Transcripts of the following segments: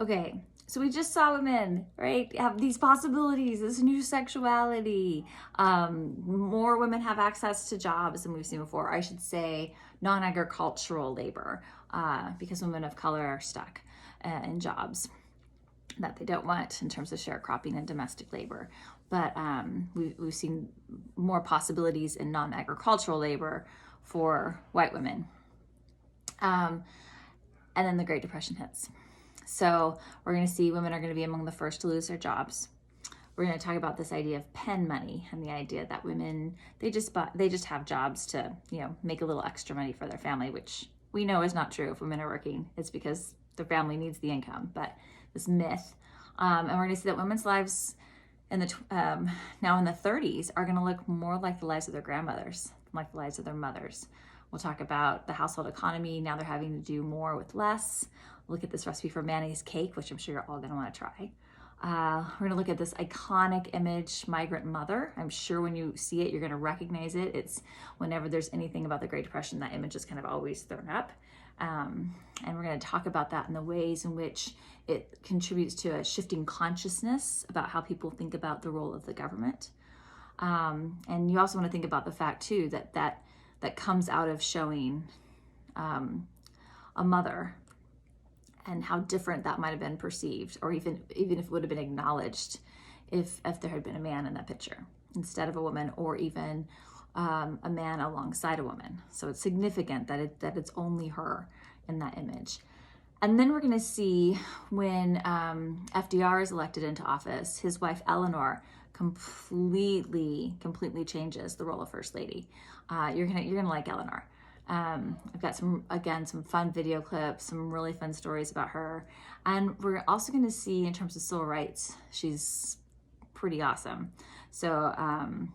Okay, so we just saw women, right, have these possibilities, this new sexuality. More women have access to jobs than we've seen before. I should say non-agricultural labor, because women of color are stuck in jobs that they don't want in terms of sharecropping and domestic labor. But we've seen more possibilities in non-agricultural labor for white women. And then the Great Depression hits. So we're going to see women are going to be among the first to lose their jobs. We're going to talk about this idea of pen money and the idea that women, they just have jobs to, make a little extra money for their family, which we know is not true. If women are working, it's because their family needs the income, but this myth. And we're going to see that women's lives in the now in the 30s are going to look more like the lives of their grandmothers, like the lives of their mothers. We'll talk about the household economy. Now they're having to do more with less. Look at this recipe for mayonnaise cake, which I'm sure you're all going to want to try. We're going to look at this iconic image, migrant mother. I'm sure when you see it, you're going to recognize it. It's whenever there's anything about the Great Depression, that image is kind of always thrown up. And we're going to talk about that in the ways in which it contributes to a shifting consciousness about how people think about the role of the government. And you also want to think about the fact too that comes out of showing a mother and how different that might have been perceived, or even if it would have been acknowledged if there had been a man in that picture instead of a woman, or even a man alongside a woman. So it's significant that it's only her in that image. And then we're going to see when FDR is elected into office, his wife Eleanor completely changes the role of First Lady. You're gonna like Eleanor. I've got some fun video clips, some really fun stories about her. And we're also going to see in terms of civil rights, she's pretty awesome. So I've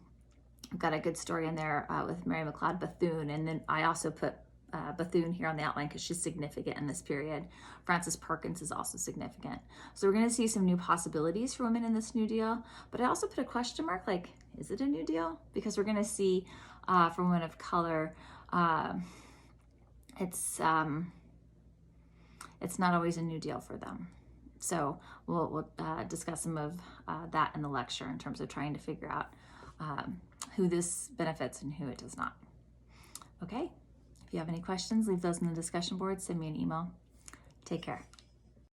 got a good story in there with Mary McLeod Bethune. And then I also put Bethune here on the outline because she's significant in this period. Frances Perkins is also significant. So we're going to see some new possibilities for women in this New Deal. But I also put a question mark, like, is it a New Deal? Because we're going to see for women of color, it's not always a New Deal for them. So we'll discuss some of that in the lecture in terms of trying to figure out who this benefits and who it does not. Okay, if you have any questions, leave those in the discussion board, send me an email. Take care.